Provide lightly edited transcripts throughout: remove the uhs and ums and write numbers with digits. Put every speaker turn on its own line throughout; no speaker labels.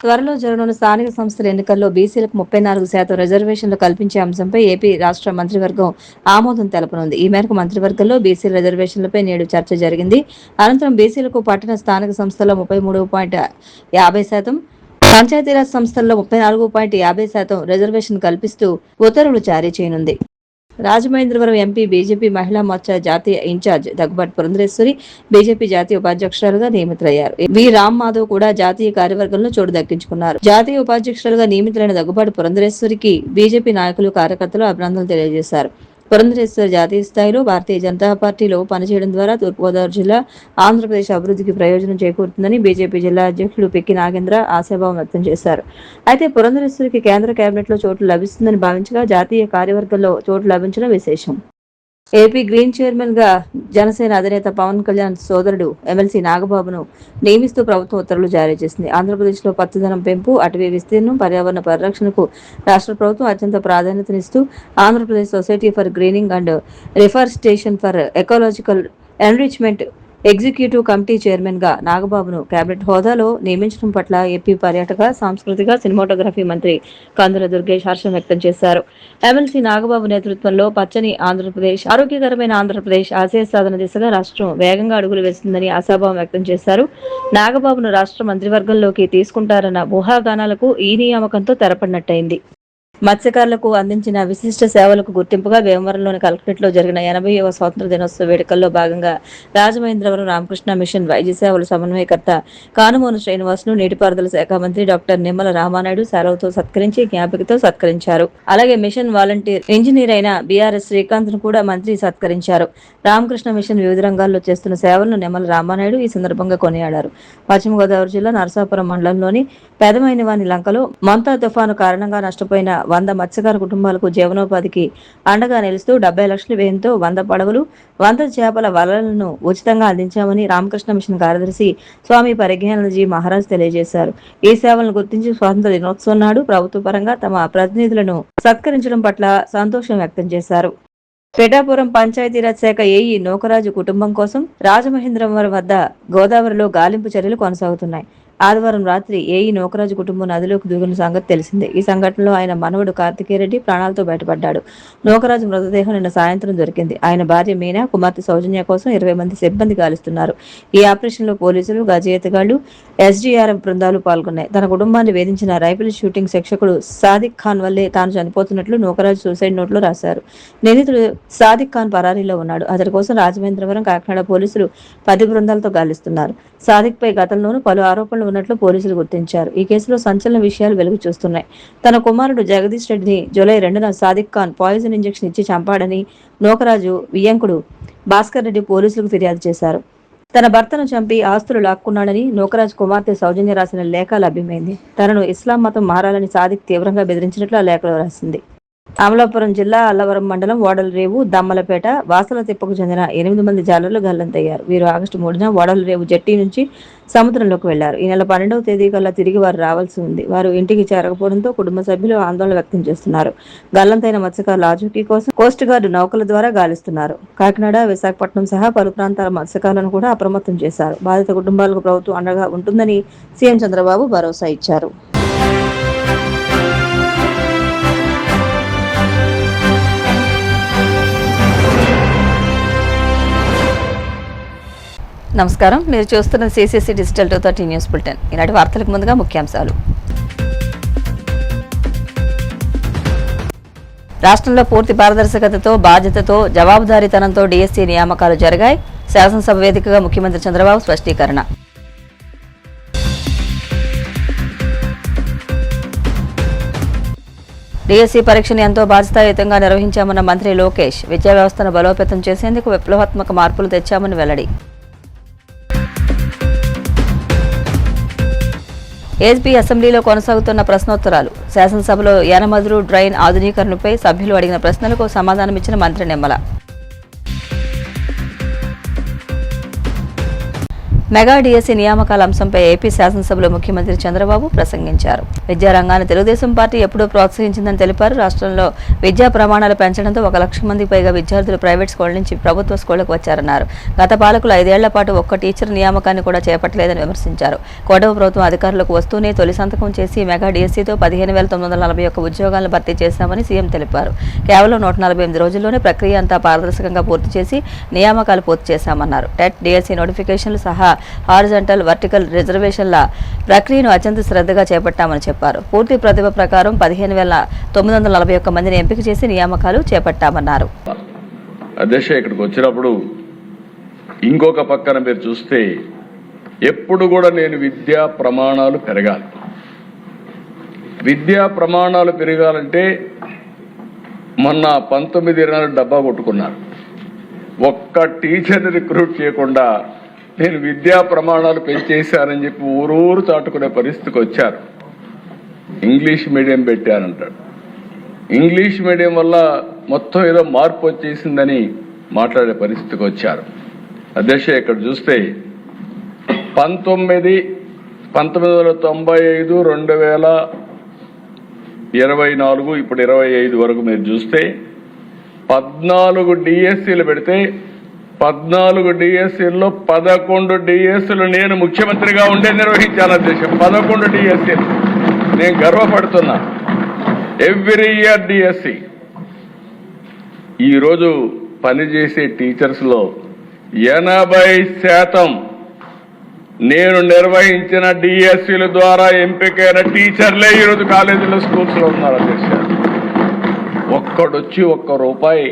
త్వరలో జరగనున్న స్థానిక సంస్థల ఎన్నికల్లో బీసీలకు 34% రిజర్వేషన్లు కల్పించే అంశంపై ఏపీ రాష్ట్ర మంత్రివర్గం ఆమోదం తెలపనుంది. ఈ మేరకు మంత్రివర్గంలో బీసీల రిజర్వేషన్లపై నేడు చర్చ జరిగింది. అనంతరం బీసీలకు పట్టణ స్థానిక సంస్థల్లో 33.50%, పంచాయతీరాజ్ సంస్థల్లో 34.50% రిజర్వేషన్ కల్పిస్తూ ఉత్తర్వులు జారీ చేయనుంది. రాజమహేంద్రవరం ఎంపీ బీజేపీ మహిళా మోర్చా జాతీయ ఇన్ఛార్జ్ దగ్గుబాటి పురంధరేశ్వరి బీజేపీ జాతీయ ఉపాధ్యక్షురాలుగా నియమితులయ్యారు. వి రామ్ మాధవ్ కూడా జాతీయ కార్యవర్గంలో చోటు దక్కించుకున్నారు. జాతీయ ఉపాధ్యక్షురాలుగా నియమితులైన దగ్గుబాటి పురంధరేశ్వరికి బీజేపీ నాయకులు కార్యకర్తలు అభినందనలు తెలియజేశారు. పురంధరేశ్వరి జాతీయ స్థాయిలో భారతీయ జనతా పార్టీలో పనిచేయడం ద్వారా తూర్పుగోదావరి జిల్లా, ఆంధ్రప్రదేశ్ అభివృద్ధికి ప్రయోజనం చేకూరుతుందని బీజేపీ జిల్లా అధ్యక్షులు పిక్కి నాగేంద్ర ఆశాభావం వ్యక్తం చేశారు. అయితే పురంధరేశ్వరికి కేంద్ర కేబినెట్లో చోటు లభిస్తుందని భావించగా జాతీయ కార్యవర్గంలో చోటు లభించడం విశేషం. ఏపీ గ్రీన్ చైర్మన్ గా జనసేన అధినేత పవన్ కళ్యాణ్ సోదరుడు ఎమ్మెల్సీ నాగబాబును నియమిస్తూ ప్రభుత్వం ఉత్తర్వులు జారీ చేసింది. ఆంధ్రప్రదేశ్లో పచ్చదనం పెంపు, అటవీ విస్తీర్ణం, పర్యావరణ పరిరక్షణకు రాష్ట్ర ప్రభుత్వం అత్యంత ప్రాధాన్యతనిస్తూ Andhra Pradesh society for greening and రిఫారెస్టేషన్ for ecological enrichment executive committee chairman గా నాగబాబును కేబినెట్ హోదాలో నియమించడం పట్ల ఏపీ పర్యాటక, సాంస్కృతిక, సినిమాటోగ్రఫీ మంత్రి కందుల దుర్గేష్ హర్షం వ్యక్తం చేశారు. ఎమ్మెల్సీ నాగబాబు నేతృత్వంలో పచ్చని ఆంధ్రప్రదేశ్, ఆరోగ్యకరమైన ఆంధ్రప్రదేశ్ ఆశయ సాధన దిశగా రాష్ట్రం వేగంగా అడుగులు వేస్తుందని ఆశాభావం వ్యక్తం చేశారు. నాగబాబును రాష్ట్ర మంత్రివర్గంలోకి తీసుకుంటారన్న ఊహాగానాలకు ఈ నియామకంతో తెరపడినట్టయింది. మత్స్యకారులకు అందించిన విశిష్ట సేవలకు గుర్తింపుగా భీమవరంలోని కలెక్టరేట్లో జరిగిన 80వ స్వాతంత్ర దినోత్సవ వేడుకల్లో భాగంగా రాజమహేంద్రవరం రామకృష్ణ మిషన్ వైద్య సేవల సమన్వయకర్త కానుమోను శ్రీనివాస్ను నీటిపారుదల శాఖ మంత్రి డాక్టర్ నిమ్మల రామానాయుడు సెలవుతో సత్కరించి జ్ఞాపికతో సత్కరించారు. అలాగే మిషన్ వాలంటీర్ ఇంజనీర్ అయిన బీఆర్ఎస్ శ్రీకాంత్ ను కూడా మంత్రి సత్కరించారు. రామకృష్ణ మిషన్ వివిధ రంగాల్లో చేస్తున్న సేవలను నిమ్మల రామానాయుడు ఈ సందర్భంగా కొనియాడారు. పశ్చిమ గోదావరి జిల్లా నరసాపురం మండలంలోని పెదమైనవాని లంకలో మొంతా తుఫాను కారణంగా నష్టపోయిన 100 మత్స్యకార కుటుంబాలకు జీవనోపాధికి అండగా నిలుస్తూ 70 లక్షల వ్యయంతో 100 పడవలు, 100 చేపల వలలను ఉచితంగా అందించామని రామకృష్ణ మిషన్ కార్యదర్శి స్వామి పరిజ్ఞానజీ మహారాజ్ తెలియజేశారు. ఈ సేవలను గుర్తించి స్వాతంత్ర దినోత్సవం నాడు ప్రభుత్వ పరంగా తమ ప్రతినిధులను సత్కరించడం పట్ల సంతోషం వ్యక్తం చేశారు. పిఠాపురం పంచాయతీరాజ్ శాఖ ఏఈ నూకరాజు కుటుంబం కోసం రాజమహేంద్రవరం వద్ద గోదావరిలో గాలింపు చర్యలు కొనసాగుతున్నాయి. ఆదివారం రాత్రి ఏఈ నూకరాజు కుటుంబం నదిలోకి దూకిన సంగతి తెలిసిందే. ఈ సంఘటనలో ఆయన మనవడు కార్తికేయరెడ్డి ప్రాణాలతో బయటపడ్డాడు. నూకరాజు మృతదేహం నిన్న సాయంత్రం దొరికింది. ఆయన భార్య మీనా, కుమార్తె సౌజన్య కోసం 20 మంది సిబ్బంది గాలిస్తున్నారు. ఈ ఆపరేషన్లో పోలీసులు, గజయితగాళ్లు, ఎస్డీఆర్ఎఫ్ బృందాలు పాల్గొన్నాయి. తన కుటుంబాన్ని వేధించిన రైఫిల్ షూటింగ్ శిక్షకుడు సాదిక్ ఖాన్ వల్లే తాను చనిపోతున్నట్లు నూకరాజు సూసైడ్ నోట్లో రాశారు. నిందితుడు సాదిక్ ఖాన్ పరారీలో ఉన్నాడు. అతడి కోసం రాజమహేంద్రవరం, కాకినాడ పోలీసులు 10 బృందాలతో గాలిస్తున్నారు. సాదిక్ పై గతంలోనూ పలు ఆరోపణలు ఉన్నట్లు పోలీసులు గుర్తించారు. ఈ కేసులో సంచలన విషయాలు వెలుగు చూస్తున్నాయి. తన కుమారుడు జగదీష్ రెడ్డిని జూలై 2న సాదిక్ ఖాన్ పాయిజన్ ఇంజెక్షన్ ఇచ్చి చంపాడని నూకరాజు వియ్యంకుడు భాస్కర్ రెడ్డి పోలీసులకు ఫిర్యాదు చేశారు. తన భర్తను చంపి ఆస్తులు లాక్కున్నాడని నూకరాజు కుమార్తె సౌజన్య రాసిన లేఖ లభ్యమైంది. తనను ఇస్లాం మతం మారాలని సాదిక్ తీవ్రంగా బెదిరించినట్లు ఆ లేఖలో రాసింది. అమలాపురం జిల్లా అల్లవరం మండలం ఓడలరేవు, దమ్మలపేట, వాసలతిప్పకు చెందిన 8 మంది జాలర్లు గల్లంతయ్యారు. వీరు ఆగస్టు 3న ఓడలరేవు జట్టి నుంచి సముద్రంలోకి వెళ్లారు. ఈ నెల 12వ తేదీ కల్లా తిరిగి వారు రావాల్సి ఉంది. వారు ఇంటికి చేరకపోవడంతో కుటుంబ సభ్యులు ఆందోళన వ్యక్తం చేస్తున్నారు. గల్లంతైన మత్స్యకారుల ఆచూకీ కోసం కోస్ట్ గార్డు నౌకల ద్వారా గాలిస్తున్నారు. కాకినాడ, విశాఖపట్నం సహా పలు ప్రాంతాల మత్స్యకారులను కూడా అప్రమత్తం చేశారు. బాధిత కుటుంబాలకు ప్రభుత్వం అండగా ఉంటుందని సీఎం చంద్రబాబు భరోసా ఇచ్చారు. నమస్కారం, మీరు చూస్తున్న CCC డిజిటల్ 230 న్యూస్ బులెటిన్. ఈనాటి వార్తలకు ముందుగా ముఖ్యాంశాలు. రాష్ట్రంలో పూర్తి పారదర్శకతతో, బాధ్యతతో, జవాబుదారీతనంతో DSC నియామకాలు జరిగాయి. శాసనసభ వేదికగా ముఖ్యమంత్రి చంద్రబాబు స్పష్టీకరణ. DSC పరీక్షను ఎంతో బాధ్యతాయుతంగా నిర్వహించామన్న మంత్రి లోకేష్. విద్యా వ్యవస్థను బలోపేతం చేసేందుకు విప్లవాత్మక మార్పులు తెచ్చామని వెల్లడి. ఏపీ అసెంబ్లీలో కొనసాగుతున్న ప్రశ్నోత్తరాలు. శాసనసభలో యానమదురు డ్రైన్ ఆధునీకరణపై సభ్యులు అడిగిన ప్రశ్నలకు సమాధానమిచ్చిన మంత్రి నిమ్మల. మెగా డిఎస్సి నియామకాల అంశంపై ఏపీ శాసనసభలో ముఖ్యమంత్రి చంద్రబాబు ప్రసంగించారు. విద్యారంగాన్ని తెలుగుదేశం పార్టీ ఎప్పుడూ ప్రోత్సహించిందని తెలిపారు. రాష్ట్రంలో విద్యా ప్రమాణాలు పెంచడంతో 1 లక్ష మందికి పైగా విద్యార్థులు ప్రైవేట్ స్కూళ్ల నుంచి ప్రభుత్వ స్కూళ్లకు వచ్చారన్నారు. గత పాలకులు 5 ఏళ్ల పాటు ఒక్క టీచర్ నియామకాన్ని కూడా చేపట్టలేదని విమర్శించారు. కూటమి ప్రభుత్వం అధికారులకు వస్తూనే తొలి సంతకం చేసి మెగా డిఎస్సితో 15,941 ఉద్యోగాలను భర్తీ చేశామని సీఎం తెలిపారు. కేవలం 148 రోజుల్లోనే ప్రక్రియ అంతా పారదర్శకంగా పూర్తి చేసి నియామకాలు పూర్తి చేశామన్నారు. టెట్, డిఎస్సి నోటిఫికేషన్లు సహా హారిజంటల్, వర్టికల్ రిజర్వేషన్ల ప్రక్రియను అత్యంత శ్రద్ధగా చేపట్టామని చెప్పారు. పూర్తి ప్రతిభ ప్రకారం 15,941 మందిని ఎంపిక చేసి నియామకాలు చేపట్టామన్నారు.
అధ్యక్ష, ఇక్కడికి వచ్చినప్పుడు ఇంకొక పక్కన మీరు చూస్తే ఎప్పుడు కూడా నేను విద్యా ప్రమాణాలు పెరగాలి, విద్యా ప్రమాణాలు పెరగాలంటే మొన్న 19-20 డబ్బా కొట్టుకున్నారు. ఒక్క టీచర్ని రిక్రూట్ చేయకుండా నేను విద్యా ప్రమాణాలు పెంచేశానని చెప్పి ఊరూరు చాటుకునే పరిస్థితికి వచ్చారు. ఇంగ్లీష్ మీడియం పెట్టానంటాడు. ఇంగ్లీష్ మీడియం వల్ల మొత్తం ఏదో మార్పు వచ్చేసిందని మాట్లాడే పరిస్థితికి వచ్చారు. అధ్యక్ష, ఇక్కడ చూస్తే 1995, 2024 ఇప్పుడు 25 వరకు మీరు చూస్తే 14 డిఎస్సీలు పెడితే 14 డిఎస్సీల్లో 11 డిఎస్సీలు నేను ముఖ్యమంత్రిగా ఉండే నిర్వహించాను. అధ్యక్ష, 11 డిఎస్సీలు నేను గర్వపడుతున్నా. Every year DSC. ఈరోజు పనిచేసే టీచర్స్లో 80% నేను నిర్వహించిన డిఎస్సీల ద్వారా ఎంపికైన టీచర్లే ఈరోజు కాలేజీలో, స్కూల్స్లో ఉన్నారు. అధ్యక్ష, ఒక్కడొచ్చి ₹1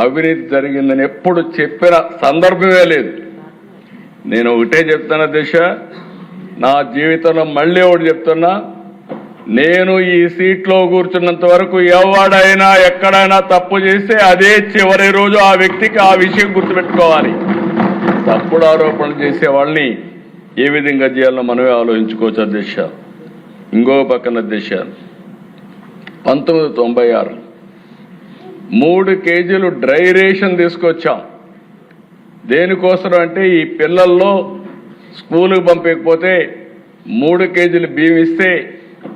అవినీతి జరిగిందని ఎప్పుడు చెప్పిన సందర్భమే లేదు. నేను ఒకటే చెప్తాను అధ్యక్ష, నా జీవితంలో మళ్ళీ ఒకటి చెప్తున్నా, నేను ఈ సీట్లో కూర్చున్నంత వరకు ఎవడైనా ఎక్కడైనా తప్పు చేస్తే అదే చివరి రోజు ఆ వ్యక్తికి ఆ విషయం గుర్తుపెట్టుకోవాలి. తప్పుడు ఆరోపణలు చేసే వాళ్ళని ఏ విధంగా చేయాలో మనమే ఆలోచించుకోవచ్చు. అధ్యక్ష, ఇంకో పక్కన అధ్యక్ష 1996 3 కేజీలు డ్రై రేషన్ తీసుకొచ్చాం. దేనికోసం అంటే ఈ పిల్లల్లో స్కూలుకు పంపకపోతే 3 కేజీలు బియ్యం ఇస్తే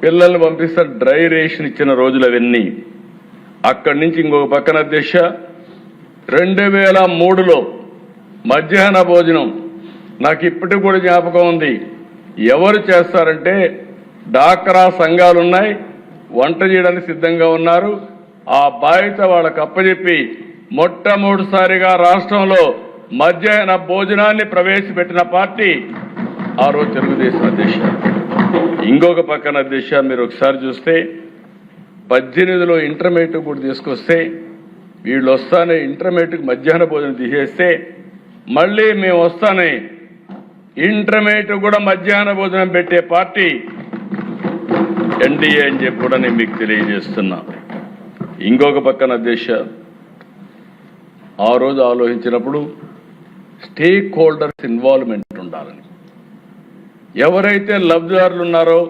పిల్లల్ని పంపిస్తారు. డ్రై రేషన్ ఇచ్చిన రోజులు అవన్నీ. అక్కడి నుంచి ఇంకొక పక్కన అధ్యక్ష 2003లో మధ్యాహ్న భోజనం నాకు ఇప్పటికి కూడా జ్ఞాపకం ఉంది. ఎవరు చేస్తారంటే డాక్రా సంఘాలు ఉన్నాయి, వంట చేయడానికి సిద్ధంగా ఉన్నారు. ఆ బాధ్యత వాళ్ళకు అప్పచెప్పి మొట్టమొదటిసారిగా రాష్ట్రంలో మధ్యాహ్న భోజనాన్ని ప్రవేశపెట్టిన పార్టీ ఆ రోజు తెలుగుదేశం. అధ్యక్ష, ఇంకొక పక్కన అధ్యక్ష మీరు ఒకసారి చూస్తే 18లో ఇంటర్మీడియట్ కూడా తీసుకొస్తే వీళ్ళు వస్తానే ఇంటర్మీడియట్కి మధ్యాహ్న భోజనం తీసేస్తే మళ్ళీ మేము వస్తానే ఇంటర్మీడియట్ కూడా మధ్యాహ్న భోజనం పెట్టే పార్టీ ఎన్డీఏ అని చెప్పి కూడా నేను మీకు తెలియజేస్తున్నా. ఇంకొక పక్కన అధ్యక్ష ఆ రోజు ఆలోచించినప్పుడు స్టేక్ హోల్డర్స్ ఇన్వాల్వ్మెంట్ ఉండాలని, ఎవరైతే లబ్ధిదారులు ఉన్నారో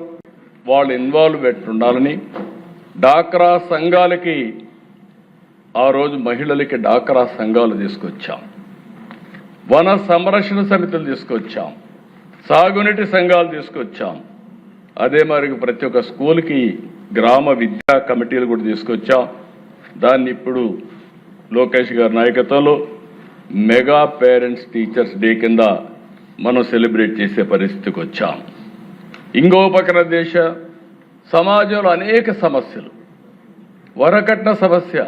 వాళ్ళు ఇన్వాల్వ్మెంట్ ఉండాలని డాక్రా సంఘాలకి ఆ రోజు మహిళలకి డాక్రా సంఘాలు తీసుకొచ్చాం, వన సంరక్షణ సమితులు తీసుకొచ్చాం, సాగునీటి సంఘాలు తీసుకొచ్చాం. అదే మరి ప్రతి ఒక్క స్కూల్కి గ్రామ విద్యా కమిటీలు కూడా తీసుకొచ్చాం. దాన్ని ఇప్పుడు లోకేష్ గారి నాయకత్వంలో మెగా పేరెంట్స్ టీచర్స్ డే కింద మనం సెలబ్రేట్ చేసే పరిస్థితికి వచ్చాం. ఇంకో పక్కన దేశ సమాజంలో అనేక సమస్యలు, వరకట్న సమస్య,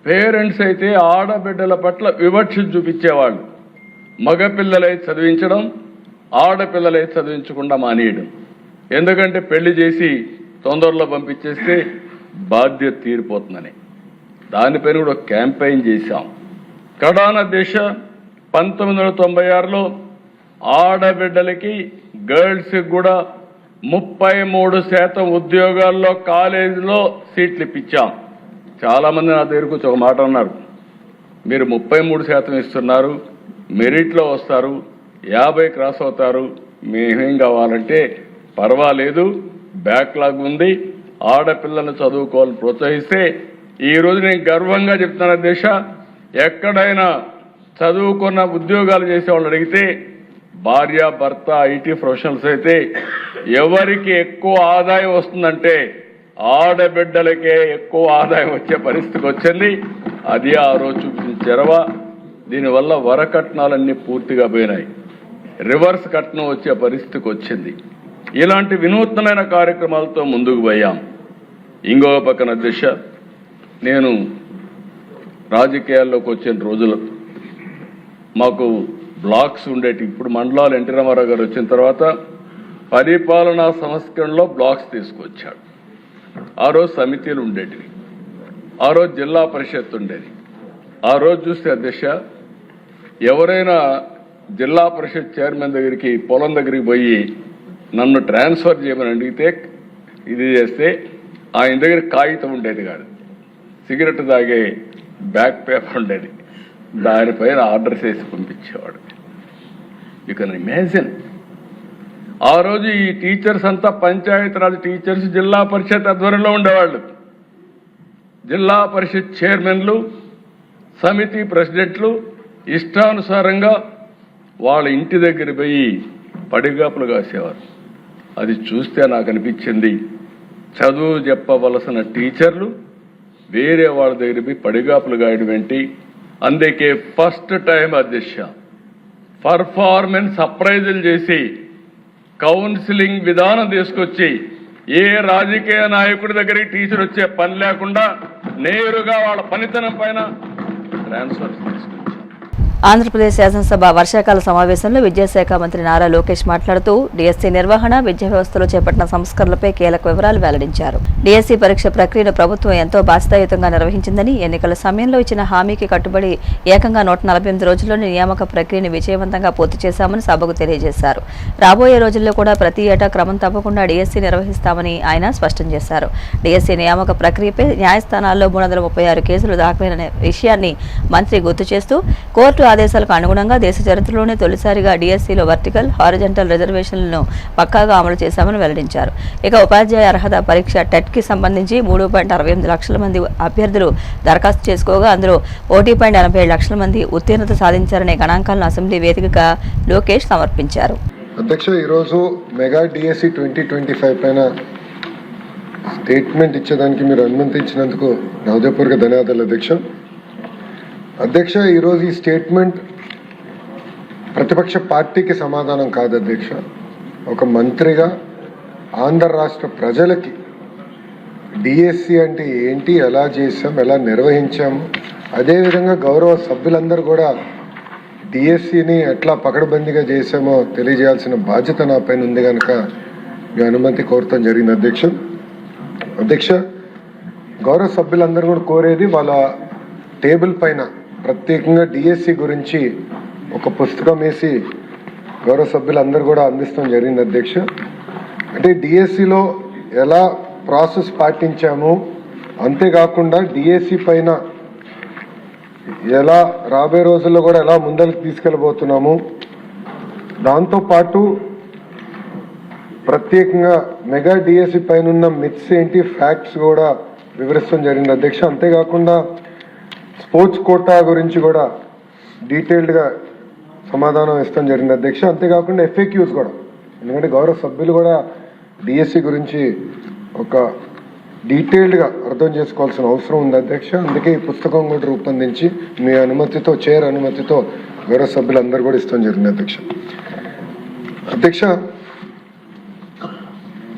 పేరెంట్స్ అయితే ఆడబిడ్డల పట్ల వివక్ష చూపించేవాళ్ళు. మగపిల్లలై చదివించడం, ఆడపిల్లలై చదివించకుండా మానేయడం. ఎందుకంటే పెళ్లి చేసి తొందరలో పంపించేస్తే బాధ్యత తీరిపోతుందని దానిపైన కూడా క్యాంపెయిన్ చేశాం. కడాన దేశ 1996లో ఆడబిడ్డలకి, గర్ల్స్కి కూడా 33% ఉద్యోగాల్లో కాలేజీలో సీట్లు ఇప్పించాం. చాలామంది నా దగ్గరకు వచ్చి ఒక మాట అన్నారు, మీరు 33% ఇస్తున్నారు, మెరిట్లో వస్తారు, 50 క్రాస్ అవుతారు, మేమేం కావాలంటే పర్వాలేదు, బ్యాక్లాగ్ ఉంది, ఆడపిల్లలను చదువుకోవాలని ప్రోత్సహిస్తే ఈరోజు నేను గర్వంగా చెప్తున్నా దేశ, ఎక్కడైనా చదువుకున్న ఉద్యోగాలు చేసే వాళ్ళు అడిగితే భార్య భర్త ఐటీ ప్రొఫెషనల్స్ అయితే ఎవరికి ఎక్కువ ఆదాయం వస్తుందంటే ఆడబిడ్డలకే ఎక్కువ ఆదాయం వచ్చే పరిస్థితికి వచ్చింది. అది ఆ రోజు చూపించిన చెరవ. దీనివల్ల వరకట్నాలన్నీ పూర్తిగా పోయినాయి, రివర్స్ కట్నం వచ్చే పరిస్థితికి వచ్చింది. ఇలాంటి వినూత్నమైన కార్యక్రమాలతో ముందుకు పోయాం. ఇంకో పక్కన దిశ, నేను రాజకీయాల్లోకి వచ్చిన రోజులు మాకు బ్లాక్స్ ఉండేటి. ఇప్పుడు మండలాలు ఎన్టీ రామారావు గారు వచ్చిన తర్వాత పరిపాలనా సంస్కరణలో బ్లాక్స్ తీసుకొచ్చాడు. ఆ రోజు సమితిలు ఉండేటివి, ఆ రోజు జిల్లా పరిషత్ ఉండేది. ఆ రోజు చూస్తే అధ్యక్ష, ఎవరైనా జిల్లా పరిషత్ చైర్మన్ దగ్గరికి పొలం దగ్గరికి పోయి నన్ను ట్రాన్స్ఫర్ చేయమని అడిగితే ఇది చేస్తే ఆయన దగ్గర కాగితం ఉండేది కాదు, సిగరెట్ తాగే బ్యాక్ పేపర్ ఉండేది, దానిపైన ఆర్డర్ చేసి పంపించేవాడు. You can imagine. ఆ రోజు ఈ టీచర్స్ అంతా పంచాయతీరాజ్ టీచర్స్ జిల్లా పరిషత్ ఆధ్వర్యంలో ఉండేవాళ్ళు. జిల్లా పరిషత్ చైర్మన్లు, సమితి ప్రెసిడెంట్లు ఇష్టానుసారంగా వాళ్ళ ఇంటి దగ్గర పోయి పడిగాపులు కాసేవారు. అది చూస్తే నాకు అనిపించింది, చదువు చెప్పవలసిన టీచర్లు వేరే వాళ్ళ దగ్గర పోయి పడిగాపులు గాయడం ఏంటి? అందుకే ఫస్ట్ టైం అధ్యక్ష పర్ఫార్మెన్స్ అప్రైజల్ చేసి కౌన్సిలింగ్ విధానం తీసుకొచ్చి ఏ రాజకీయ నాయకుడి దగ్గరికి టీచర్ వచ్చే పని లేకుండా నేరుగా వాళ్ళ పనితనం పైన ట్రాన్స్ఫర్ తీసుకొచ్చారు.
ఆంధ్రప్రదేశ్ శాసనసభ వర్షాకాల సమావేశంలో విద్యాశాఖ మంత్రి నారా లోకేష్ మాట్లాడుతూ డిఎస్సీ నిర్వహణ, విద్యా వ్యవస్థలో చేపట్టిన సంస్కరణలపై కీలక వివరాలు వెల్లడించారు. డిఎస్సీ పరీక్ష ప్రక్రియను ప్రభుత్వం ఎంతో బాధ్యతాయుతంగా నిర్వహించిందని, ఎన్నికల సమయంలో ఇచ్చిన హామీకి కట్టుబడి ఏకంగా 148 రోజుల్లోనే నియామక ప్రక్రియను విజయవంతంగా పూర్తి చేశామని సభకు తెలియజేశారు. రాబోయే రోజుల్లో కూడా ప్రతి ఏటా క్రమం తప్పకుండా డిఎస్సీ నిర్వహిస్తామని ఆయన స్పష్టం చేశారు. డిఎస్సీ నియామక ప్రక్రియపై న్యాయస్థానాల్లో 336 కేసులు దాఖలైన విషయాన్ని మంత్రి గుర్తు చేస్తూ, కోర్టు ఆదేశాలకు అనుగుణంగా దేశ చరిత్రలోనే తొలిసారిగా డిఎస్సీలో వర్టికల్, హారిజంటల్ రిజర్వేషన్లను పక్కాగా అమలు చేశామని వెల్లడించారు. ఇక ఉపాధ్యాయ అర్హత పరీక్ష టెట్కి సంబంధించి 3.68 లక్షల మంది అభ్యర్థులు దరఖాస్తు చేసుకోగా అందులో 1.87 లక్షల మంది ఉత్తీర్ణత సాధించారనే గణాంకాలను అసెంబ్లీ వేదికగా లోకేష్ సమర్పించారు.
అధ్యక్ష, ఈరోజు మెగా డిఎస్సీ 2025 పైన స్టేట్మెంట్ ఇచ్చేదానికి మీరు అనుమతించినందుకు నా హృదయపూర్వక ధన్యవాదాలు అధ్యక్ష. అధ్యక్ష, ఈరోజు ఈ స్టేట్మెంట్ ప్రతిపక్ష పార్టీకి సమాధానం కాదు అధ్యక్ష. ఒక మంత్రిగా ఆంధ్ర రాష్ట్ర ప్రజలకి డిఎస్సి అంటే ఏంటి, ఎలా చేసాం, ఎలా నిర్వహించాము, అదేవిధంగా గౌరవ సభ్యులందరూ కూడా డిఎస్సిని ఎట్లా పకడ్బందీగా చేసామో తెలియజేయాల్సిన బాధ్యత నా పైన ఉంది కనుక మీ అనుమతి కోరటం జరిగింది అధ్యక్ష. అధ్యక్ష, గౌరవ సభ్యులందరూ కూడా కోరేది వాళ్ళ టేబుల్ పైన ప్రత్యేకంగా డిఎస్సి గురించి ఒక పుస్తకం వేసి గౌరవ సభ్యులందరూ కూడా అందిస్తాం జరిగింది అధ్యక్ష. అంటే డిఎస్సిలో ఎలా ప్రాసెస్ పాటించాము, అంతేకాకుండా డిఎస్సి పైన ఎలా రాబోయే రోజుల్లో కూడా ఎలా ముందరికి తీసుకెళ్ళబోతున్నాము, దాంతోపాటు ప్రత్యేకంగా మెగా డిఎస్సి పైన ఉన్న మిత్స్ ఏంటి, ఫ్యాక్ట్స్ కూడా వివరిస్తాం జరిగింది అధ్యక్ష. అంతేకాకుండా స్పోర్ట్స్ కోటా గురించి కూడా డీటెయిల్డ్గా సమాధానం ఇస్తాం జరిగింది అధ్యక్ష. అంతేకాకుండా ఎఫ్ఏక్యూస్ కూడా, ఎందుకంటే గౌరవ సభ్యులు కూడా డిఎస్సి గురించి ఒక డీటెయిల్డ్గా అర్థం చేసుకోవాల్సిన అవసరం ఉంది అధ్యక్ష. అందుకే ఈ పుస్తకం కూడా రూపొందించి మీ అనుమతితో, చైర్ అనుమతితో గౌరవ సభ్యులందరూ కూడా ఇస్తాం జరిగింది అధ్యక్ష. అధ్యక్ష,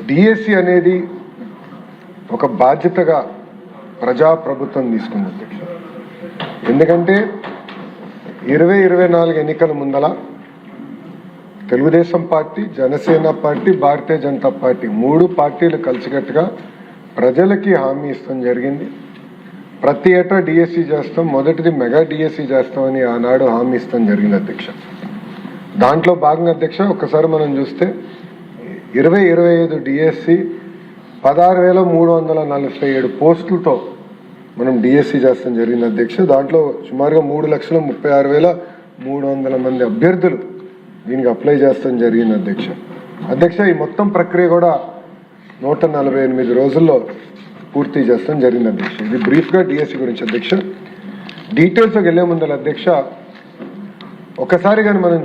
డిఎస్సి అనేది ఒక బాధ్యతగా ప్రజాప్రభుత్వం తీసుకుంది అధ్యక్ష. ఎందుకంటే 2024 ఎన్నికల ముందల Telugu Desam party, Janasena party, Bharatiya Janata party 3 పార్టీలు కలిసికట్టుగా ప్రజలకి హామీ ఇస్తాం జరిగింది. ప్రతి ఏటా డిఎస్సి చేస్తాం, మొదటిది మెగా డిఎస్సి చేస్తామని ఆనాడు హామీ ఇస్తాం జరిగింది అధ్యక్ష. దాంట్లో భాగంగా అధ్యక్ష ఒకసారి మనం చూస్తే 2025 డిఎస్సి 16,347 పోస్టులతో మనం డిఎస్సి చేస్తాం జరిగింది అధ్యక్ష. దాంట్లో సుమారుగా 3,36,300 మంది అభ్యర్థులు దీనికి అప్లై చేస్తాం జరిగింది అధ్యక్ష. అధ్యక్ష, ఈ మొత్తం ప్రక్రియ కూడా 148 రోజుల్లో పూర్తి చేస్తాం జరిగింది అధ్యక్ష. ఇది బ్రీఫ్గా డిఎస్సి గురించి అధ్యక్ష. డీటెయిల్స్కి వెళ్ళే ముందర అధ్యక్ష ఒకసారి కానీ మనం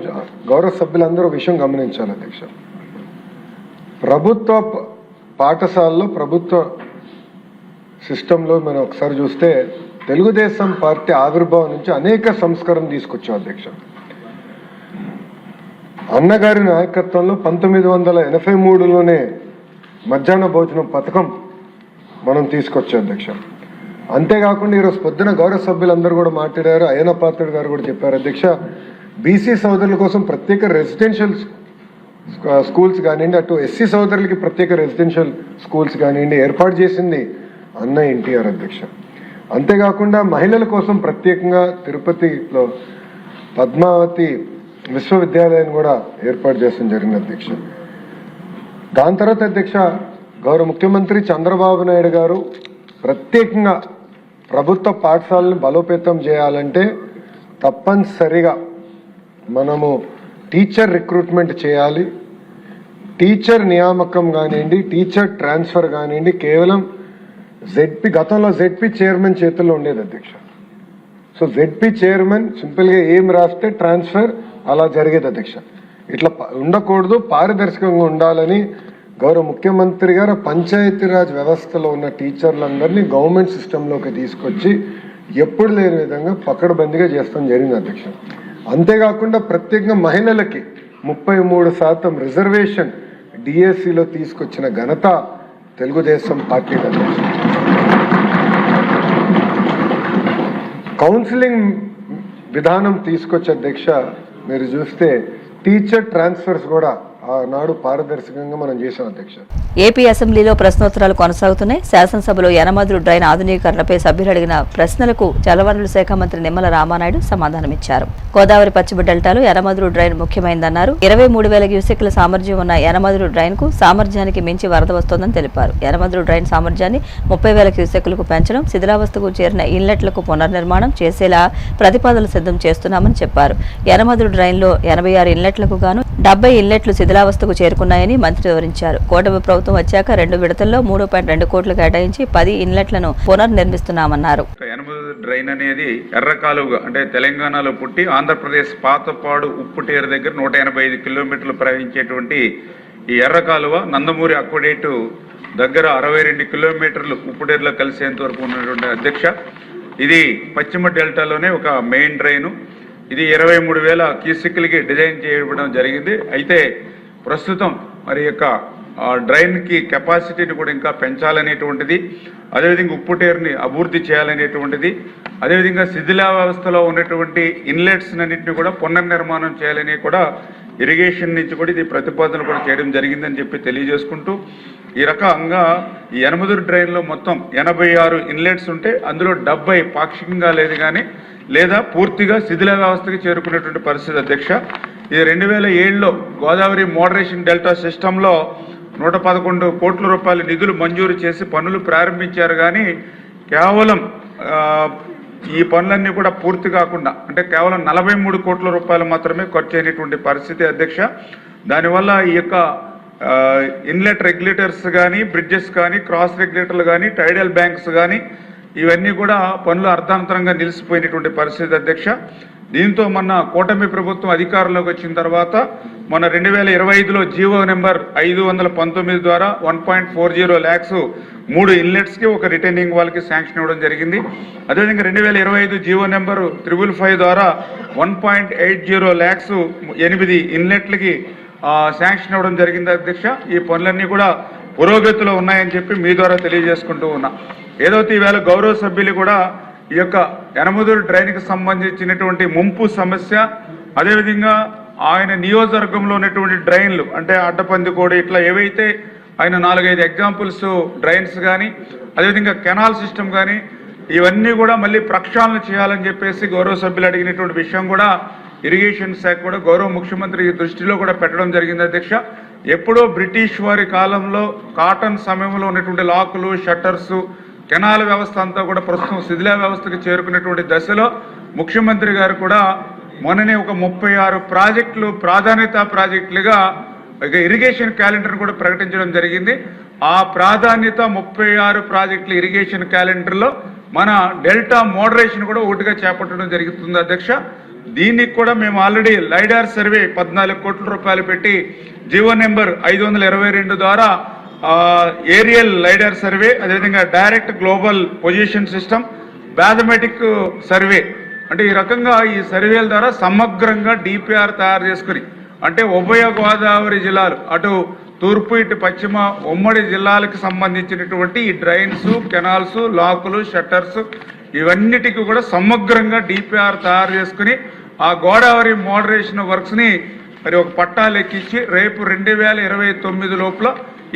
గౌరవ సభ్యులందరూ విషయం గమనించాలి అధ్యక్ష. ప్రభుత్వ పాఠశాలలో ప్రభుత్వ సిస్టంలో మనం ఒకసారి చూస్తే తెలుగుదేశం పార్టీ ఆవిర్భావం నుంచి అనేక సంస్కరణ తీసుకొచ్చాం అధ్యక్ష. అన్నగారి నాయకత్వంలో 1983లోనే మధ్యాహ్న భోజనం పథకం మనం తీసుకొచ్చాం అధ్యక్ష. అంతేకాకుండా ఈరోజు పొద్దున గౌరవ సభ్యులందరూ కూడా మాట్లాడారు, అయ్యన పాత్రుడు గారు కూడా చెప్పారు అధ్యక్ష, బీసీ సోదరుల కోసం ప్రత్యేక రెసిడెన్షియల్ స్కూల్స్ కానివ్వండి, అటు ఎస్సీ సోదరులకి ప్రత్యేక రెసిడెన్షియల్ స్కూల్స్ కానివ్వండి ఏర్పాటు చేసింది అన్న ఎన్టీఆర్ అధ్యక్ష. అంతేకాకుండా మహిళల కోసం ప్రత్యేకంగా తిరుపతిలో పద్మావతి విశ్వవిద్యాలయాన్ని కూడా ఏర్పాటు చేసడం జరిగింది అధ్యక్ష. దాని తర్వాత అధ్యక్ష గౌరవ ముఖ్యమంత్రి చంద్రబాబు నాయుడు గారు ప్రత్యేకంగా ప్రభుత్వ పాఠశాలను బలోపేతం చేయాలంటే తప్పనిసరిగా మనము టీచర్ రిక్రూట్మెంట్ చేయాలి. టీచర్ నియామకం కానివ్వండి, టీచర్ ట్రాన్స్ఫర్ కానివ్వండి కేవలం గతంలో జెడ్పీ చైర్మన్ చేతుల్లో ఉండేది అధ్యక్ష. సో జెడ్పీ చైర్మన్ సింపుల్గా ఏం రాస్తే ట్రాన్స్ఫర్ అలా జరిగేది అధ్యక్ష. ఇట్లా ఉండకూడదు, పారదర్శకంగా ఉండాలని గౌరవ ముఖ్యమంత్రి గారు పంచాయతీరాజ్ వ్యవస్థలో ఉన్న టీచర్లందరినీ గవర్నమెంట్ సిస్టంలోకి తీసుకొచ్చి ఎప్పుడు లేని విధంగా పకడ్బందీగా చేస్తాం జరిగింది అధ్యక్ష. అంతేకాకుండా ప్రత్యేకంగా మహిళలకి 33% రిజర్వేషన్ డిఎస్సిలో తీసుకొచ్చిన ఘనత తెలుగుదేశం పార్టీ అధ్యక్ష. కౌన్సిలింగ్ విధానం తీసుకొచ్చే అధ్యక్ష మీరు చూస్తే టీచర్ ట్రాన్స్ఫర్స్ కూడా ఆనాడు పారదర్శకంగా మనం చేసాం అధ్యక్ష.
ఏపీ అసెంబ్లీలో ప్రశ్నోత్తరాలు కొనసాగుతున్నాయి. శాసనసభలో యనమదురు డ్రైన్ ఆధునీకరణపై సభ్యులు అడిగిన ప్రశ్నలకు జలవనరుల శాఖ మంత్రి నిమ్మల రామానాయుడు సమాధానమిచ్చారు. గోదావరి పశ్చిమ డెల్టాలో యనమదురు డ్రైన్ ముఖ్యమైందన్నారు. 23,000 క్యూసెక్ల సామర్థ్యం ఉన్న యనమదురు డ్రైన్ కు సామర్థ్యానికి మించి వరద వస్తోందని తెలిపారు. యనమదురు డ్రైన్ సామర్థ్యాన్ని 30,000 క్యూసెక్లకు పెంచడం, శిథిలావస్థకు చేరిన ఇన్లెట్లకు పునర్నిర్మాణం చేసేలా ప్రతిపాదనలు సిద్ధం చేస్తున్నామని చెప్పారు. యనమదురు డ్రైన్లో 86 ఇన్లెట్లకు గాను 70 ఇన్లెట్లు శిథిలావస్థకు చేరుకున్నాయని మంత్రి వివరించారు. కూటమి ప్రభుత్వం వచ్చాక 2 విడతల్లో 3.2 కోట్లు కేటాయించి 10 ఇన్లెట్లను పునర్నిర్మిస్తున్నామన్నారు.
యనమదురు డ్రైన్ అనేది ఎర్ర కాలువగా అంటే తెలంగాణలో పుట్టి ఆంధ్రప్రదేశ్ పాతపాడు ఉప్పుటేరు దగ్గర 185 కిలోమీటర్లు ప్రవహించేటువంటి ఈ ఎర్ర కాలువ నందమూరి అక్వడేటు దగ్గర 62 కిలోమీటర్లు ఉప్పుటేరులో కలిసేంత వరకు ఉన్నటువంటి అధ్యక్ష. ఇది పశ్చిమ డెల్టాలోనే ఒక మెయిన్ డ్రైను. ఇది 23,000 క్యూసెక్లకి డిజైన్ చేయడం జరిగింది. అయితే ప్రస్తుతం మరి యొక్క డ్రైన్కి కెపాసిటీని కూడా ఇంకా పెంచాలనేటువంటిది, అదేవిధంగా ఉప్పుటేరుని అభివృద్ధి చేయాలనేటువంటిది, అదేవిధంగా శిథిలావస్థలో ఉన్నటువంటి ఇన్లెట్స్ అన్నింటినీ కూడా పునర్నిర్మాణం చేయాలని కూడా ఇరిగేషన్ నుంచి కూడా ఇది ప్రతిపాదనలు కూడా చేయడం జరిగిందని చెప్పి తెలియజేసుకుంటూ, ఈ రకంగా ఈ యనమదురు డ్రైన్లో మొత్తం 86 ఇన్లెట్స్ ఉంటే అందులో 70 పాక్షికంగా లేదు కానీ లేదా పూర్తిగా శిథిల వ్యవస్థకి చేరుకునేటువంటి పరిస్థితి అధ్యక్ష. ఇది 2007లో గోదావరి మోడరేషన్ డెల్టా సిస్టంలో 111 కోట్ల రూపాయల నిధులు మంజూరు చేసి పనులు ప్రారంభించారు. కానీ కేవలం ఈ పనులన్నీ కూడా పూర్తి కాకుండా అంటే కేవలం 43 కోట్ల రూపాయలు మాత్రమే ఖర్చు అయినటువంటి పరిస్థితి అధ్యక్ష. దానివల్ల ఈ యొక్క ఇన్లెట్ రెగ్యులేటర్స్ కానీ, బ్రిడ్జెస్ కానీ, క్రాస్ రెగ్యులేటర్లు కానీ, టైడల్ బ్యాంక్స్ కానీ ఇవన్నీ కూడా పనులు అర్ధాంతరంగా నిలిచిపోయినటువంటి పరిస్థితి అధ్యక్ష. దీంతో మొన్న కూటమి ప్రభుత్వం అధికారంలోకి వచ్చిన తర్వాత మొన్న 2025లో జీవో నెంబర్ 519 ద్వారా 1.40 lakhs 3 ఇన్లెట్స్కి ఒక రిటైనింగ్ వాళ్ళకి శాంక్షన్ ఇవ్వడం జరిగింది. అదేవిధంగా 2025 జీవో నెంబర్ 555 ద్వారా 1.80 lakhs 8 ఇన్లెట్లకి శాంక్షన్ ఇవ్వడం జరిగింది అధ్యక్ష. ఈ పనులన్నీ కూడా పురోగతిలో ఉన్నాయని చెప్పి మీ ద్వారా తెలియజేసుకుంటూ ఉన్నా. ఏదైతే ఈవేళ గౌరవ సభ్యులు కూడా ఈ యొక్క యనమదురు డ్రైన్కి సంబంధించినటువంటి ముంపు సమస్య, అదేవిధంగా ఆయన నియోజకవర్గంలో ఉన్నటువంటి డ్రైన్లు అంటే అడ్డపందికోడి ఇట్లా ఏవైతే ఆయన 4-5 ఎగ్జాంపుల్స్ డ్రైన్స్ కానీ, అదేవిధంగా కెనాల్ సిస్టమ్ కానీ ఇవన్నీ కూడా మళ్ళీ ప్రక్షాళన చేయాలని చెప్పేసి గౌరవ సభ్యులు అడిగినటువంటి విషయం కూడా ఇరిగేషన్ శాఖ కూడా గౌరవ ముఖ్యమంత్రి దృష్టిలో కూడా పెట్టడం జరిగింది అధ్యక్ష. ఎప్పుడో బ్రిటిష్ వారి కాలంలో కాటన్ సమయంలో ఉన్నటువంటి లాకులు, షట్టర్స్, కెనాల్ వ్యవస్థ అంతా కూడా ప్రస్తుతం శిథిల వ్యవస్థకు చేరుకునేటువంటి దశలో ముఖ్యమంత్రి గారు కూడా మొన్ననే ఒక 36 ప్రాజెక్టులు ప్రాధాన్యత ప్రాజెక్టులుగా ఇరిగేషన్ క్యాలెండర్ కూడా ప్రకటించడం జరిగింది. ఆ ప్రాధాన్యత 36 ప్రాజెక్టుల ఇరిగేషన్ క్యాలెండర్లో మన డెల్టా మోడరేషన్ కూడా ఒకటిగా చేపట్టడం జరుగుతుంది అధ్యక్ష. దీనికి కూడా మేము ఆల్రెడీ లైడార్ సర్వే 14 కోట్ల రూపాయలు పెట్టి జీవో నెంబర్ 522 ద్వారా ఏరియల్ లైడార్ సర్వే, అదేవిధంగా direct global position system, mathematic survey, అంటే ఈ రకంగా ఈ సర్వేల ద్వారా సమగ్రంగా డిపిఆర్ తయారు చేసుకుని, అంటే ఉభయ గోదావరి జిల్లాలు అటు తూర్పు ఇటు పశ్చిమ ఉమ్మడి జిల్లాలకు సంబంధించినటువంటి ఈ డ్రైన్స్, కెనాల్స్, లాకులు, షట్టర్స్ ఇవన్నిటికీ కూడా సమగ్రంగా డిపిఆర్ తయారు చేసుకుని ఆ గోదావరి మోడరేషన్ వర్క్స్ ని మరి ఒక పట్టాలు ఎక్కించి రేపు 2029 లోపల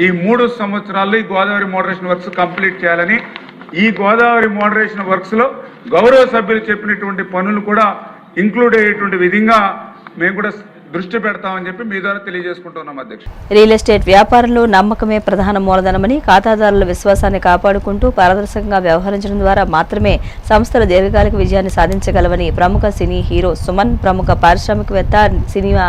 ఈ 3 సంవత్సరాల్లో ఈ గోదావరి మోడరేషన్ వర్క్స్ కంప్లీట్ చేయాలని, ఈ గోదావరి మోడరేషన్ వర్క్స్ లో గౌరవ సభ్యులు చెప్పినటువంటి పనులు కూడా ఇంక్లూడ్ అయ్యేటువంటి విధంగా మేము కూడా దృష్టి పెడతామని చెప్పి మీ ద్వారా తెలియజేసుకుంటున్నాం అధ్యక్ష.
రియల్ ఎస్టేట్ వ్యాపారంలో నమ్మకమే ప్రధాన మూలధనమని, ఖాతాదారుల విశ్వాసాన్ని కాపాడుకుంటూ పారదర్శకంగా వ్యవహరించడం ద్వారా మాత్రమే సంస్థల దీర్ఘకాలిక విజయాన్ని సాధించగలవని ప్రముఖ సినీ హీరో సుమన్, ప్రముఖ పారిశ్రామికవేత్త, సినిమా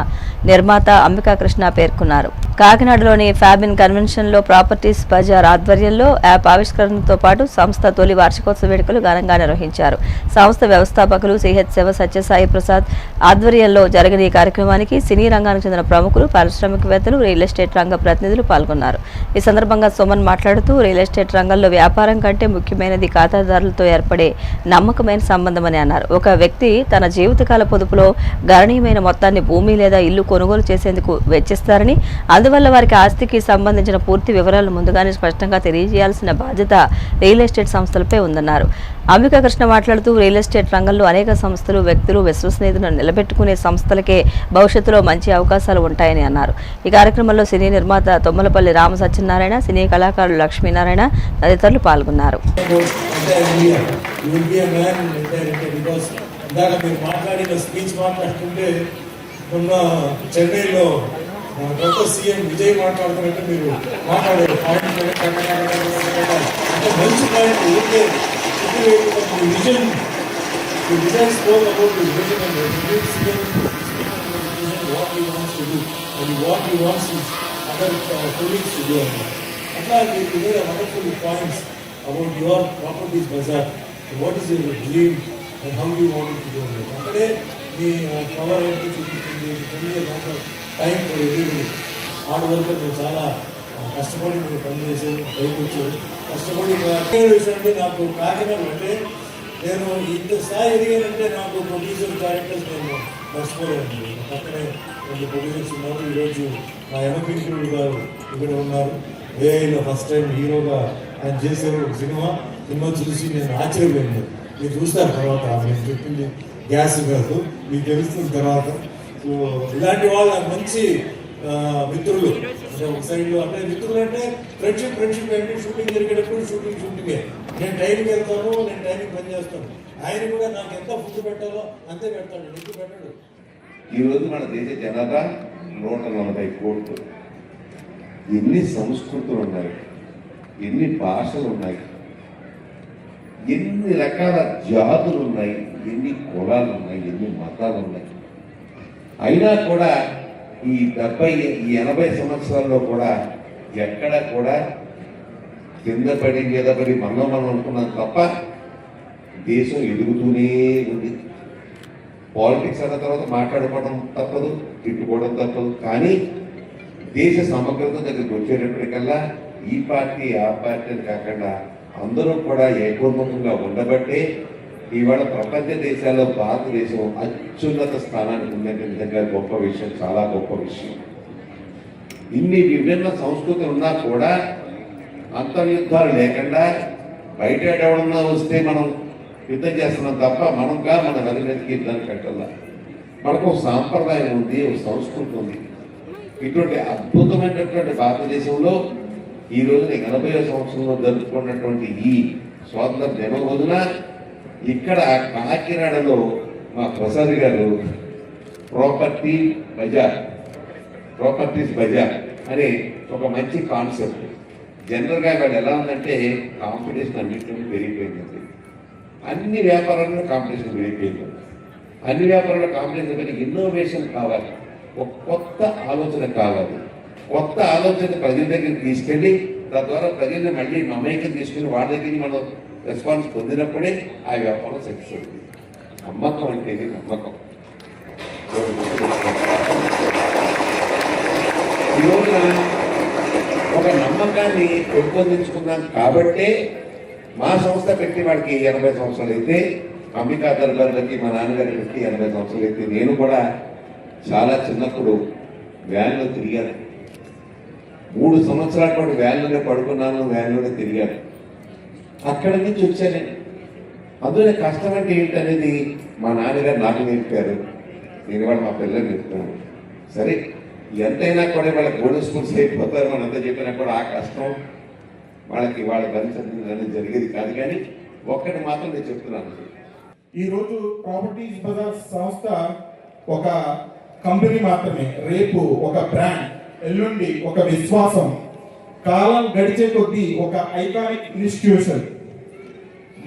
నిర్మాత అంబికా కృష్ణ పేర్కొన్నారు. కాకినాడలోని ఫ్యాబిన్ కన్వెన్షన్ లో ప్రాపర్టీస్ బజార్ ఆధ్వర్యంలో యాప్ ఆవిష్కరణతో పాటు సంస్థ తొలి వార్షికోత్సవ వేడుకలు ఘనంగా నిర్వహించారు. సంస్థ వ్యవస్థాపకులు సిహెచ్ శివ సత్యసాయి ప్రసాద్ ఆధ్వర్యంలో జరిగిన ఈ కార్యక్రమానికి సినీ రంగానికి చెందిన ప్రముఖులు, పారిశ్రామికవేత్తలు, రియల్ ఎస్టేట్ రంగ ప్రతినిధులు పాల్గొన్నారు. ఈ సందర్భంగా సుమన్ మాట్లాడుతూ రియల్ ఎస్టేట్ రంగంలో వ్యాపారం కంటే ముఖ్యమైనది ఖాతాదారులతో ఏర్పడే నమ్మకమైన సంబంధమని అన్నారు. ఒక వ్యక్తి తన జీవితకాల పొదుపులో గణనీయమైన మొత్తాన్ని భూమి లేదా ఇల్లు కొనుగోలు చేసేందుకు వెచ్చిస్తారని, అందువల్ల వారికి ఆస్తికి సంబంధించిన పూర్తి వివరాలు ముందుగానే స్పష్టంగా తెలియజేయాల్సిన బాధ్యత రియల్ ఎస్టేట్ సంస్థలపై ఉందన్నారు. అంబికా కృష్ణ మాట్లాడుతూ రియల్ ఎస్టేట్ రంగంలో అనేక సంస్థలు, వ్యక్తులు విశ్వసనీయతను నిలబెట్టుకునే సంస్థలకే భవిష్యత్తులో మంచి అవకాశాలు ఉంటాయని అన్నారు. ఈ కార్యక్రమంలో సినీ నిర్మాత తొమ్మలపల్లి రామ సత్యనారాయణ, సినీ కళాకారులు లక్ష్మీనారాయణ తదితరులు పాల్గొన్నారు.
చెన్నైలో కొత్త సీఎం విజయ్ మాట్లాడుతున్నట్టు మీరు మాట్లాడారు. అంటే మంచి point okay. Vision spoke about vision and CM what he wants to do and what he wants his other colleagues to do అన్నమాట. అట్లా మీరు వేరే wonderful points about your properties bazaar, what is your dream and how you want to do అన్నమాట. అక్కడే మీ power ఏంటి చూపించింది. Time ఎదురు hard work మీరు చాలా కష్టపడి మీరు పనిచేసారు, బయటకు వచ్చారు, కష్టపడి విషయంలో నాకు కాకినాడ అంటే నేను ఇంత స్థాయి ఎదిగానంటే నాకు ప్రొడ్యూసర్ క్యారెక్టర్స్ నేను మర్చిపోయాను. పక్కనే 2 ప్రొడ్యూసర్స్ ఉన్నారు. ఈరోజు మా ఎమపింకుడు గారు ఇక్కడ ఉన్నారు. ఏఐలో ఫస్ట్ టైం హీరోగా ఆయన చేశారు. సినిమా చూసి నేను ఆశ్చర్యపోయాను. మీరు చూస్తారు తర్వాత, నేను చెప్పింది గ్యాస్ కాదు, మీకు తెలుస్తున్న తర్వాత. సో ఇలాంటి వాళ్ళు మంచి మిత్రులు. అంటే ఒక సైడ్లో అంటే మిత్రులు అంటే ఫ్రెండ్షిప్ అంటే షూటింగ్ జరిగేటప్పుడు షూటింగే. నేను టైంకి వెళ్తాను, నేను టైంకి పని చేస్తాను. ఆయన కూడా నాకు ఎంత ఫుడ్ పెట్టాలో అంతే పెడతాడు, ఎందుకు పెట్టాడు.
ఈరోజు మన దేశ జనాభా 140 కోట్లు. ఎన్ని సంస్కృతులు ఉన్నాయి, ఎన్ని భాషలు ఉన్నాయి, ఎన్ని రకాల జాతులు ఉన్నాయి, ఎన్ని కులాలు ఉన్నాయి, ఎన్ని మతాలు ఉన్నాయి. అయినా కూడా ఈ 80 సంవత్సరాల్లో కూడా ఎక్కడ కూడా కింద పడి మీద పడి మనం అనుకున్నాం తప్ప దేశం ఎదుగుతూనే ఉంది. పాలిటిక్స్ అన్న తర్వాత మాట్లాడుకోవడం తప్పదు, తిట్టుకోవడం తప్పదు. కానీ దేశ సమగ్రత దగ్గరికి వచ్చేటప్పటికల్లా ఈ పార్టీ ఆ పార్టీ అని కాకుండా అందరూ కూడా ఏకోన్ముఖంగా ఉండబట్టే ఇవాళ ప్రపంచ దేశాల్లో భారతదేశం అత్యున్నత స్థానానికి ఉందంటే నిజంగా గొప్ప విషయం, చాలా గొప్ప విషయం. ఇన్ని విభిన్న సంస్కృతులు ఉన్నా కూడా అంతర్యుద్ధాలు లేకుండా బయట ఎవడన్నా వస్తే మనం యుద్ధం చేస్తున్నాం తప్ప మనంగా మన నది మీదకి యుద్ధాన్ని కట్టాల. మనకు ఒక సాంప్రదాయం ఉంది, ఒక సంస్కృతి ఉంది. ఇటువంటి అద్భుతమైనటువంటి భారతదేశంలో ఈ రోజున 80వ సంవత్సరంలో జరుపుకున్నటువంటి ఈ స్వాతంత్ర దినం రోజున ఇక్కడ కాకినాడలో మా ప్రసాద్ గారు ప్రాపర్టీస్ బజార్ అనే ఒక మంచి కాన్సెప్ట్. జనరల్గా ఇక్కడ ఎలా ఉందంటే కాంపిటీషన్ అన్నింటిలో పెరిగిపోయిందండి. అన్ని వ్యాపారాల్లో కాంపిటీషన్ పెరిగిపోయింది. అన్ని వ్యాపారాల్లో కాంపిటీషన్ కానీ ఇన్నోవేషన్ కావాలి, ఒక కొత్త ఆలోచన కావాలి. కొత్త ఆలోచన ప్రజల దగ్గరికి తీసుకెళ్ళి తద్వారా ప్రజల్ని మళ్ళీ మమేకం తీసుకుని వాళ్ళ దగ్గర మనం రెస్పాన్స్ పొందినప్పుడే ఆ వ్యాపారం సక్సెస్ అవుతుంది. నమ్మకం అంటే నమ్మకం. ఈ రోజున ఒక నమ్మకాన్ని పెంపొందించుకున్నాం కాబట్టే మా సంస్థ పెట్టి వాడికి 80 సంవత్సరాలు అయితే, అంబికా దర్బార్లకి మా నాన్నగారు పెట్టి 80 సంవత్సరాలు అయితే, నేను కూడా చాలా చిన్నప్పుడు వ్యాన్లో తిరిగాను. 3 సంవత్సరాల పాటు వ్యాన్లోనే పడుకున్నాను, వ్యాన్లోనే తిరిగాను. అక్కడి నుంచి వచ్చాను. అందులో కష్టం అంటే ఏంటనేది మా నాన్నగారు నాకు నేర్పారు, నేను కూడా మా పిల్లలు నేర్పుతున్నాను. సరే ఎంతైనా కూడా వాళ్ళకి గోల్డెన్ స్కూల్స్ అయిపోతారు మనం అంతా చెప్పినా కూడా ఆ కష్టం వాళ్ళకి భరించడం జరిగేది కాదు. కానీ ఒక్కటి మాత్రం నేను చెప్తున్నాను,
ఈరోజు ప్రాపర్టీస్ బజార్ సంస్థ ఒక కంపెనీ మాత్రమే, రేపు ఒక బ్రాండ్, ఎల్లుండి ఒక విశ్వాసం, కాలం గడిచే కొద్దీ ఒక ఐకానిక్ ఇన్స్టిట్యూషన్.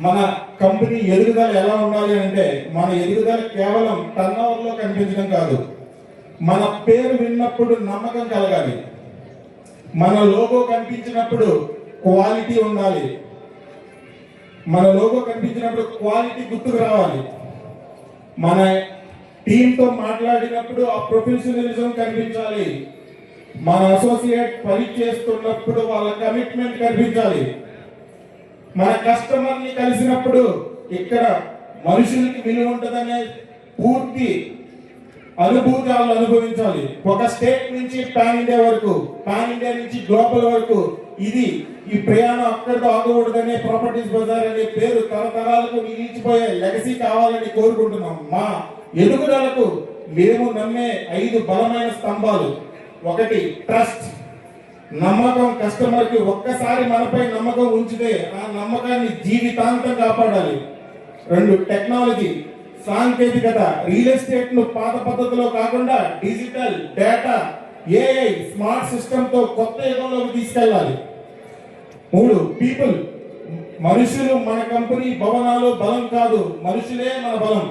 మన కంపెనీ ఎదుగుదల ఎలా ఉండాలి అంటే, మన ఎదుగుదల కేవలం టర్నోవర్లో కనిపించడం కాదు, మన పేరు విన్నప్పుడు నమ్మకం కలగాలి, మన లోగో కనిపించినప్పుడు క్వాలిటీ ఉండాలి, మన లోగో కనిపించినప్పుడు క్వాలిటీ గుర్తుకు రావాలి, మన టీంతో మాట్లాడినప్పుడు ఆ ప్రొఫెషనలిజం కనిపించాలి, మన అసోసియేట్ పని చేస్తున్నప్పుడు వాళ్ళ కమిట్మెంట్ కనిపించాలి, మన కస్టమర్ని కలిసినప్పుడు ఇక్కడ మనుషులకి విలువ ఉంటుందనే పూర్తి అనుభూతాలను అనుభవించాలి. ఒక స్టేట్ నుంచి పాన్ ఇండియా వరకు, పాన్ ఇండియా నుంచి గ్లోబల్ వరకు ఈ ప్రయాణం అక్కడితో ఆగకూడదనే ప్రాపర్టీస్ బజార్ అనే పేరు తరతరాలకు నిలిచిపోయే లెగసీ కావాలని కోరుకుంటున్నాం. మా ఎదుగుదలకు మేము నమ్మే 5 బలమైన స్తంభాలు: 1 ట్రస్ట్, నమ్మకం. కస్టమర్ కి ఒక్కసారి మనపై నమ్మకం ఉంచితే ఆ నమ్మకాన్ని జీవితాంతం కాపాడాలి. 2 టెక్నాలజీ, సాంకేతికత. రియల్ ఎస్టేట్ ను పాత పద్ధతిలో కాకుండా digital, data, AI, smart system తో కొత్త యుగంలోకి తీసుకెళ్ళాలి. 3 పీపుల్, మనుషులు. మన కంపెనీ భవనాలు బలం కాదు, మనుషులే మన బలం.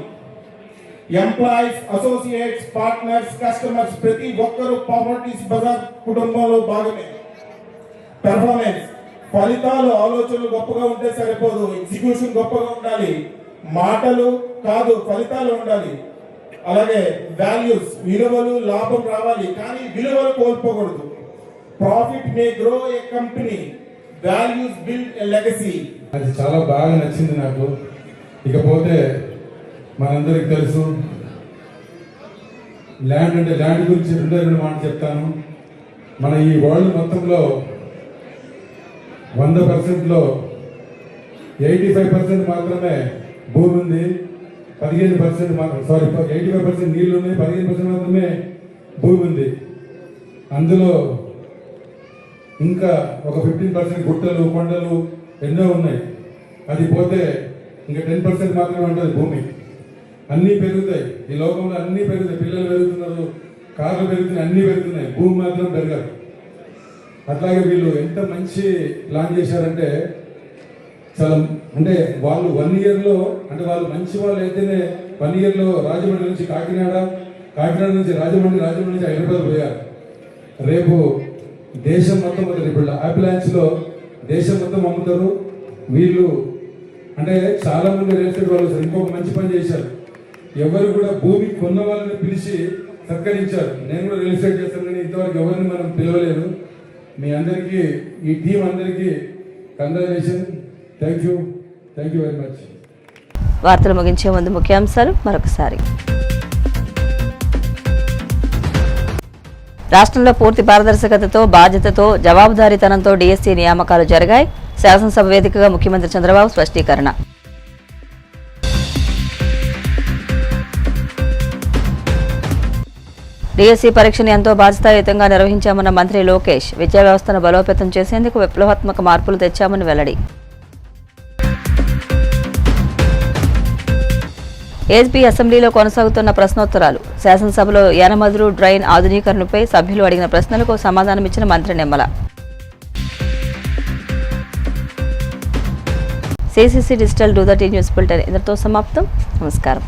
ఎంప్లాయీస్, అసోసియేట్స్, పార్ట్నర్స్, కస్టమర్స్, ప్రతి ఒక్కరూ ప్రాపర్టీస్ బజార్ కుటుంబంలో భాగమే. పెర్ఫార్మెన్స్, ఫలితాలు, ఆలోచనలు గొప్పగా ఉంటే సరిపోదు, ఎగ్జిక్యూషన్ గొప్పగా ఉండాలి. మాటలు కాదు, ఫలితాలు ఉండాలి. అలాగే వాల్యూస్, విలువలు, లాభం రావాలి కానీ విలువలు కోల్పోకూడదు. Profit may grow a company, values build a legacy.
అది చాలా బాగా నచ్చింది నాకు. ఇకపోతే మనందరికి తెలుసు, ల్యాండ్ అంటే ల్యాండ్ గురించి 2 మాటలు చెప్తాను. మన ఈ వరల్డ్ మొత్తంలో 100%లో 85% మాత్రమే భూమి ఉంది, 15% 85% నీళ్లు ఉన్నాయి, 15% మాత్రమే భూమి ఉంది. అందులో ఇంకా ఒక 15% గుట్టలు, కొండలు ఎన్నో ఉన్నాయి. అది పోతే ఇంకా 10% మాత్రమే ఉంటుంది భూమి. అన్నీ పెరుగుతాయి, ఈ లోకంలో అన్నీ పెరుగుతాయి. పిల్లలు పెరుగుతున్నారు, కార్లు పెరుగుతున్నాయి, అన్నీ పెరుగుతున్నాయి, భూమి మాత్రం పెరగదు. అట్లాగే వీళ్ళు ఎంత మంచి ప్లాన్ చేశారంటే, చాలా అంటే వాళ్ళు 1 ఇయర్లో, అంటే వాళ్ళు మంచి వాళ్ళు అయితేనే 1 ఇయర్లో రాజమండ్రి నుంచి కాకినాడ నుంచి రాజమండ్రి నుంచి హైదరాబాద్ పోయారు. రేపు దేశం మొత్తం అవుతారు. ఇప్పుడు ఆపిలాంచ్లో దేశం మొత్తం అమ్ముతారు వీళ్ళు. అంటే చాలా మంది రియల్ ఎస్టేట్ వాళ్ళు ఇంకొక మంచి పని చేశారు, ఎవరు కూడా భూమి కొన్న వాళ్ళని పిలిచి సత్కరించారు. నేను కూడా రియల్ ఎస్టేట్ చేస్తాను కానీ ఇంతవరకు ఎవరిని మనం పిలవలేదు. మీ అందరికీ, ఈ టీం అందరికీ congratulation. Thank you very much.
వార్తలు ముగించే ముందు ముఖ్యాంశాలు మరొకసారి. రాష్ట్రంలో పూర్తి పారదర్శకతతో, బాధ్యతతో, జవాబుదారీతనంతో డీఎస్సీ నియామకాలు జరిగాయి. శాసనసభ వేదికగా ముఖ్యమంత్రి చంద్రబాబు స్పష్టీకరణ. డీఎస్సీ పరీక్షను ఎంతో బాధ్యతాయుతంగా నిర్వహించామన్న మంత్రి లోకేష్. విద్యా వ్యవస్థను బలోపేతం చేసేందుకు విప్లవాత్మక మార్పులు తెచ్చామని వెల్లడి. ఏపీ అసెంబ్లీలో కొనసాగుతున్న ప్రశ్నోత్తరాలు. శాసనసభలో యానమదురు డ్రైన్ ఆధునీకరణపై సభ్యులు అడిగిన ప్రశ్నలకు సమాధానమిచ్చిన మంత్రి Nimmala. CCC digital do the T news bulletin ఇంతటితో సమాప్తం. నమస్కారం.